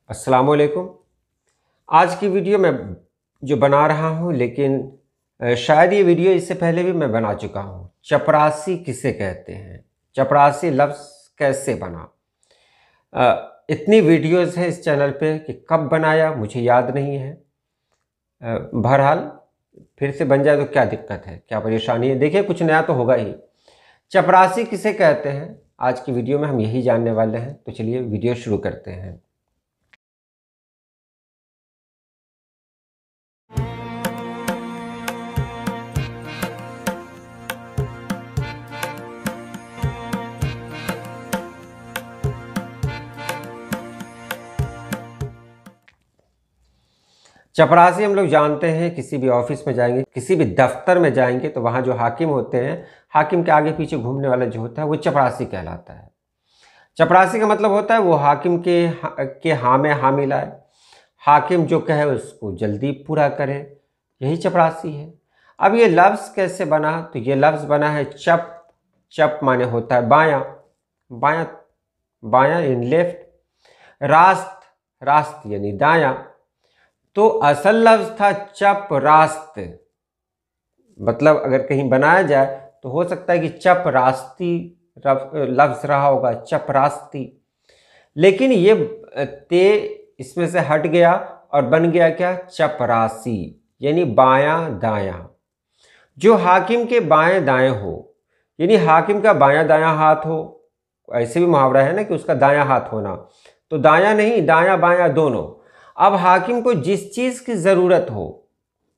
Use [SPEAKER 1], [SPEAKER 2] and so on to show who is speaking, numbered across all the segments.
[SPEAKER 1] अस्सलामुअलैकुम। आज की वीडियो मैं जो बना रहा हूँ, लेकिन शायद ये वीडियो इससे पहले भी मैं बना चुका हूँ। चपरासी किसे कहते हैं, चपरासी लफ्ज़ कैसे बना। इतनी वीडियोस हैं इस चैनल पे कि कब बनाया मुझे याद नहीं है। बहरहाल फिर से बन जाए तो क्या दिक्कत है, क्या परेशानी है। देखिए, कुछ नया तो होगा ही। चपरासी किसे कहते हैं, आज की वीडियो में हम यही जानने वाले हैं। तो चलिए वीडियो शुरू करते हैं। चपरासी हम लोग जानते हैं, किसी भी ऑफिस में जाएंगे, किसी भी दफ्तर में जाएंगे तो वहाँ जो हाकिम होते हैं, हाकिम के आगे पीछे घूमने वाला जो होता है वो चपरासी कहलाता है। चपरासी का मतलब होता है वो हाकिम के हाँ में हाँ मिलाए, हाकिम जो कहे उसको जल्दी पूरा करे, यही चपरासी है। अब ये लफ्ज़ कैसे बना, तो ये लफ्ज़ बना है चप। चप माने होता है बायां, बायां, बायां इन लेफ्ट। रास्त, रास्त यानी दायां। तो असल लफ्ज़ था चपरास्त। मतलब अगर कहीं बनाया जाए तो हो सकता है कि चपरास्ती लफ्ज़ रहा होगा, चपरास्ती। लेकिन ये ते इसमें से हट गया और बन गया क्या, चपरासी, यानी बायां दायां। जो हाकिम के बाएं दाएं हो, यानी हाकिम का बायां दायां हाथ हो। ऐसे भी मुहावरा है ना कि उसका दायां हाथ होना, तो दायां नहीं दायां बायां दोनों। अब हाकिम को जिस चीज़ की ज़रूरत हो,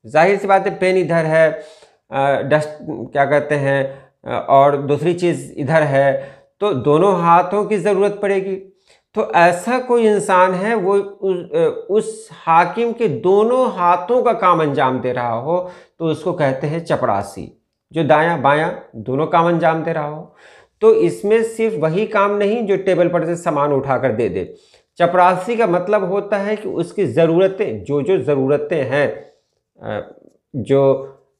[SPEAKER 1] जाहिर सी बात है, पेन इधर है, डस्ट क्या कहते हैं, और दूसरी चीज़ इधर है, तो दोनों हाथों की ज़रूरत पड़ेगी। तो ऐसा कोई इंसान है वो उस हाकिम के दोनों हाथों का काम अंजाम दे रहा हो, तो उसको कहते हैं चपरासी, जो दायां बायां दोनों काम अंजाम दे रहा हो। तो इसमें सिर्फ वही काम नहीं जो टेबल पर से सामान उठाकर दे दे। चपरासी का मतलब होता है कि उसकी ज़रूरतें, जो जो ज़रूरतें हैं, जो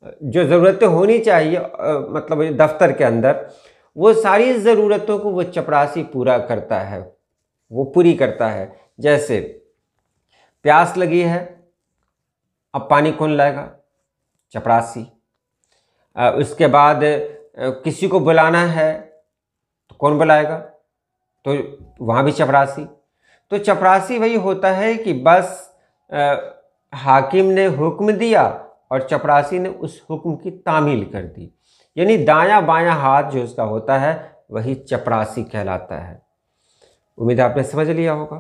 [SPEAKER 1] जो ज़रूरतें होनी चाहिए, मतलब दफ्तर के अंदर, वो सारी ज़रूरतों को वो चपरासी पूरा करता है, वो पूरी करता है। जैसे प्यास लगी है, अब पानी कौन लाएगा, चपरासी। उसके बाद किसी को बुलाना है तो कौन बुलाएगा, तो वहाँ भी चपरासी। तो चपरासी वही होता है कि बस हाकिम ने हुक्म दिया और चपरासी ने उस हुक्म की तामील कर दी, यानी दायां बायां हाथ जो उसका होता है वही चपरासी कहलाता है। उम्मीद है आपने समझ लिया होगा।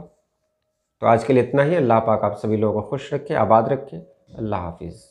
[SPEAKER 1] तो आज के लिए इतना ही। अल्लाह पाक आप सभी लोगों को खुश रखे, आबाद रखे। अल्लाह हाफिज़।